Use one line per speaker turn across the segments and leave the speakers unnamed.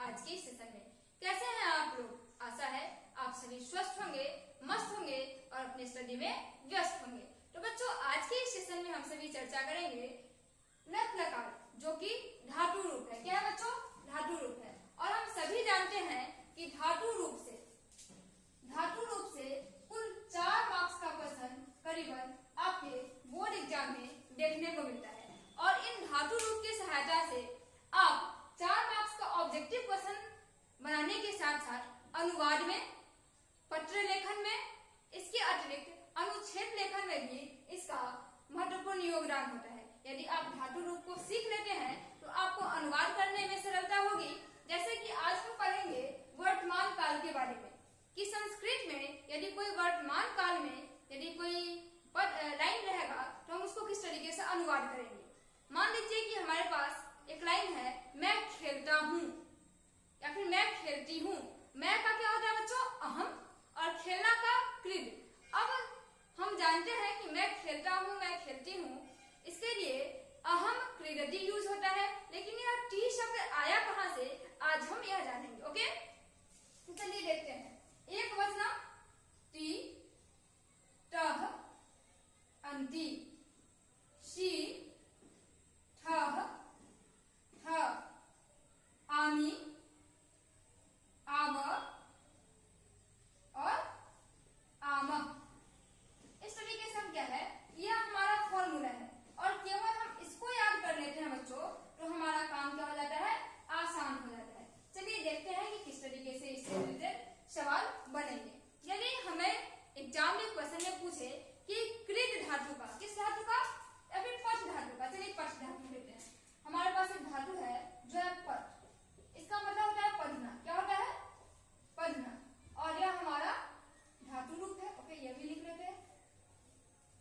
आज के सेशन में। कैसे हैं आप लोग? आशा है आप सभी स्वस्थ होंगे, मस्त होंगे और अपने स्टडी में व्यस्त होंगे। तो बच्चों, आज के इस सेशन में हम सभी चर्चा करेंगे लट लकार, जो कि धातु रूप है। क्या है बच्चों? धातु रूप है। और हम सभी जानते हैं कि धातु रूप से कुल 4 मार्क्स का क्वेश्चन करीबन आपके बोर्ड एग्जाम में देखने को मिलता है। और इन धातु रूप की सहायता से आप 4 मार्क्स का ऑब्जेक्टिव क्वेश्चन बनाने के साथ साथ अनुवाद में, पत्र लेखन में, इसके अतिरिक्त अनुच्छेद लेखन में भी इसका महत्वपूर्ण योगदान होता है। यदि आप धातु रूप को सीख लेते हैं तो आपको अनुवाद करने में सरलता होगी। जैसे कि आज हम पढ़ेंगे वर्तमान काल के बारे में, कि संस्कृत में यदि कोई वर्तमान काल में यदि कोई लाइन रहेगा तो हम उसको किस तरीके से अनुवाद करेंगे। मान लीजिए कि हमारे पास एक लाइन है, मैं खेलता हूँ या फिर मैं खेलती हूँ। मैं का क्या होता है बच्चों? अहम, और खेलना का क्रीड। अब हम जानते हैं कि मैं खेलता हूँ, मैं खेलती हूँ, इसके लिए अहम क्रीडति यूज होता है। लेकिन यह टी शब्द आया कहां से, आज हम यह जानेंगे। ओके, तो चलिए देखते हैं। एक वचन टी, टह, अंति, शी, ठह, ठ, आमी, आव और आम। इस तरीके से हम क्या है, यह हमारा फॉर्मूला है। और केवल हम इसको याद कर लेते हैं बच्चों तो हमारा काम क्या हो जाता है? आसान हो जाता है। चलिए देखते हैं कि किस तरीके से इससे रिलेटेड सवाल बनेंगे। यदि हमें एग्जाम में क्वेश्चन में पूछे कि कृत धातु का, किस धातु का या फिर पट धातु का, चलिए पट धातु लेते हैं। हमारे पास एक धातु है जो है पट। इसका मतलब होता है पढ़ना। क्या होता है? पढ़ना। और यह हमारा धातु रूप है। ओके, यह भी लिख लेते हैं।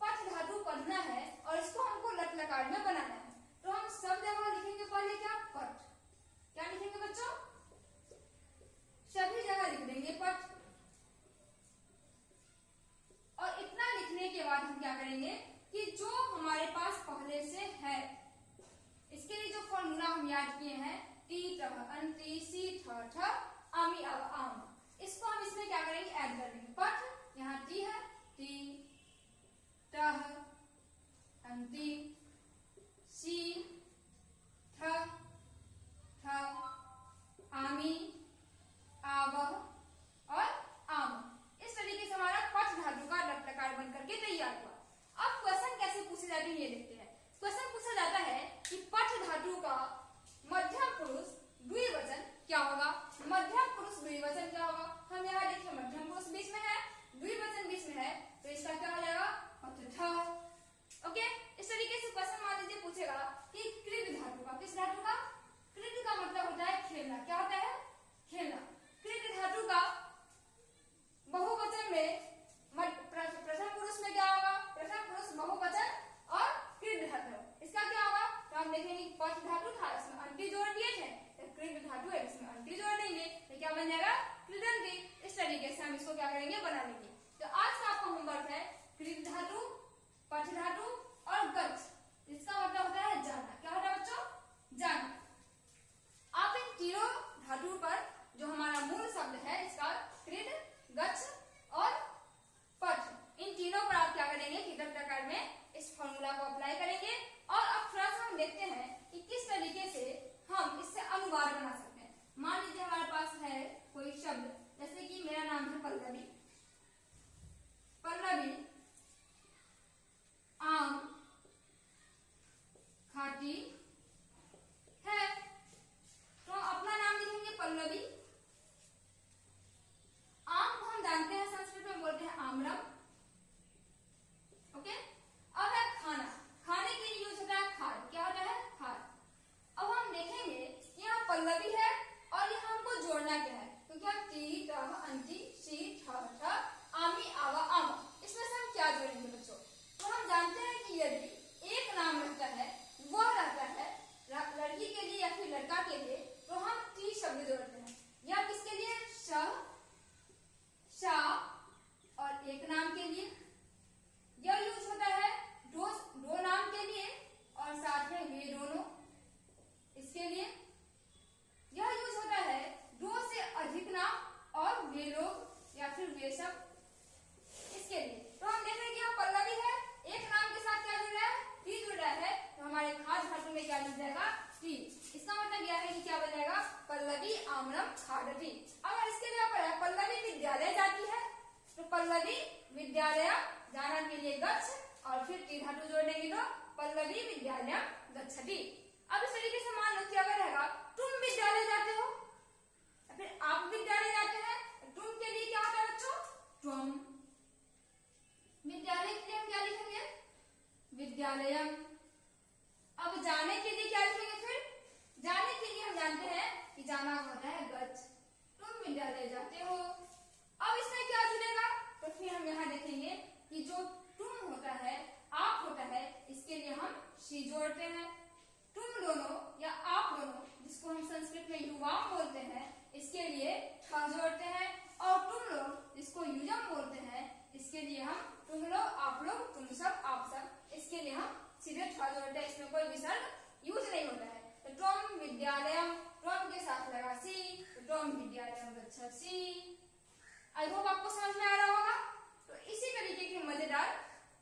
पट धातु पढ़ना है और इसको हमको लट लकार में बनाना है। तो हम सब जगह लिखेंगे पहले क्या? पट। क्या लिखेंगे बच्चों? सभी जगह लिख देंगे पट। और इतना लिखने के बाद हम क्या करेंगे कि जो हमारे पास पहले से है, इसके लिए जो फॉर्मूला हम याद किए हैं, टी, टह, अंति, सी, ठ, आमी, आव, आम, इसको हम इसमें क्या करेंगे? ऐड कर देंगे। पट, यहाँ टी है, टी, टह, अंति, सी, ठ, आमी, आव और आम। इस तरीके से हमारा पट धातु का लट लकार बन करके तैयार हुआ। अब क्वेश्चन कैसे पूछे जाते हैं ये देखते हैं। क्वेश्चन पूछा जाता है कि पट धातु का मध्यम पुरुष द्विवचन क्या होगा? मध्यम पुरुष द्विवचन क्या होगा? हम यहाँ देखिए, मध्यम पुरुष बीच में है, द्विवचन बीच में है, तो इसका क्या हो जाएगा? पट। ओके, इस तरीके से क्वेश्चन मान लीजिए पूछेगा कि कृत धातु का, किस धातु का? कृत का मतलब होता है खेलना। क्या होता है? खेलना। कृत धातु का बहुवचन में प्रथम पुरुष में क्या होगा? प्रथम पुरुष बहुवचन और कृत धातु, इसका क्या होगा? तो हम देखेंगे पट धातु था, इसमें अंति जोड़ दिए थे, तो कृत धातु है, इसमें अंति जोड़ देंगे तो क्या बन जाएगा? कृदंती। इस तरीके से हम इसको क्या करेंगे? बना लेंगे। तो आज का आपका होमवर्क है कृत धातु, पट धातु और गच्छ। इसका मतलब होता है जाना। क्या होता है बच्चों? जाना। आप इन तीनों धातु पर जो हमारा मूल शब्द है, इसका कृत, गच्छ और पट, इन तीनों पर आप क्या करेंगे कि लट लकार में इस फॉर्मूला को अप्लाई करेंगे। और अब थोड़ा सा हम देखते हैं कि किस तरीके से हम इससे अनुवाद बना सकते हैं। मान लीजिए हमारे पास है कोई शब्द, जैसे कि मेरा नाम है पल्लवी। पल्लवी आम खाती है, तो अपना नाम लिखेंगे पल्लवी। आम को हम जानते हैं संस्कृत में बोलते हैं आम्रम। ओके, अब है खाना। खाने के लिए यूज होता है खाद। क्या होता है? खाद। अब हम देखेंगे यहाँ पल्लवी है और यहाँ हमको जोड़ना क्या है, तो क्या टी, टह, अंति, सी, ठ, आमी, आवा, आम, इसमें से हम क्या जोड़ेंगे बच्चों? तो हम जानते हैं कि यदि पल्लवी आम्रम खादति। अगर इसके लिए पढ़ा पल्लवी विद्यालय जाती है तो पल्लवी विद्यालय जाना के लिए गच्छ और फिर टी धातु जोड़ देंगे तो पल्लवी विद्यालय गच्छति। अब इस तरीके से मान लो कि अगर रहेगा तुम विद्यालय जाते हो फिर आप विद्यालय जाते हैं, तुम के लिए क्या होता है बच्चों? त्वम। विद्यालय के लिए हम क्या लिखेंगे? विद्यालयम। अब जाने के लिए क्या लिखेंगे? फिर जाने के लिए हम जानते हैं कि जाना होता है गच्छ। तुम विद्यालय जाते हो। अब इसमें क्या जुड़ेगा? तो फिर हम यहाँ देखेंगे कि जो तुम होता है, आप होता है, इसके लिए हम शी जोड़ते हैं। तुम दोनों या आप दोनों, जिसको हम संस्कृत में युवाम बोलते हैं, इसके लिए ठ जोड़ते हैं। और तुम लोग, जिसको युजम बोलते हैं, इसके लिए हम तुम लोग, आप लोग, तुम सब, आप सब, इसके लिए हम सीधे ठ जोड़ते हैं। इसमें कोई विसर्ग यूज नहीं होता है। तो त्वम विद्यालयम, त्वम के साथ लगा सी, तो त्वम विद्यालयम गच्छसि। आई होप आपको समझ में आ रहा होगा। तो इसी तरीके के मजेदार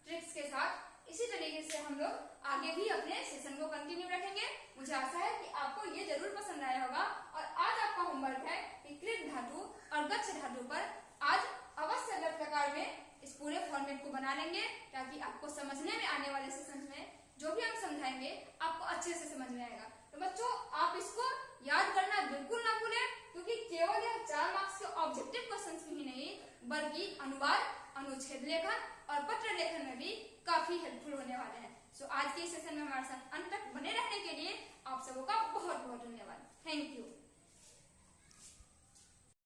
ट्रिक्स के साथ इसी तरीके से हम लोग आगे भी अपने सेशन को कंटिन्यू रखेंगे। मुझे आशा है कि आपको ये जरूर पसंद आया होगा। और आज आपका होमवर्क है कि कृत धातु और गच्छ धातु पर आज अवश्य गत प्रकार में इस पूरे फॉर्मेट को बना लेंगे, ताकि आपको समझने में आने वाले सेशन में जो भी हम समझाएंगे आपको अच्छे से समझ में आएगा। तो बच्चों, आप इसको याद करना बिल्कुल ना भूलें, क्योंकि केवल यह 4 मार्क्स के ऑब्जेक्टिव क्वेश्चंस में ही नहीं, बल्कि अनुवाद, अनुच्छेद लेखन और पत्र लेखन में भी काफी हेल्पफुल होने वाले हैं। सो आज के सेशन में हमारे साथ अंत तक बने रहने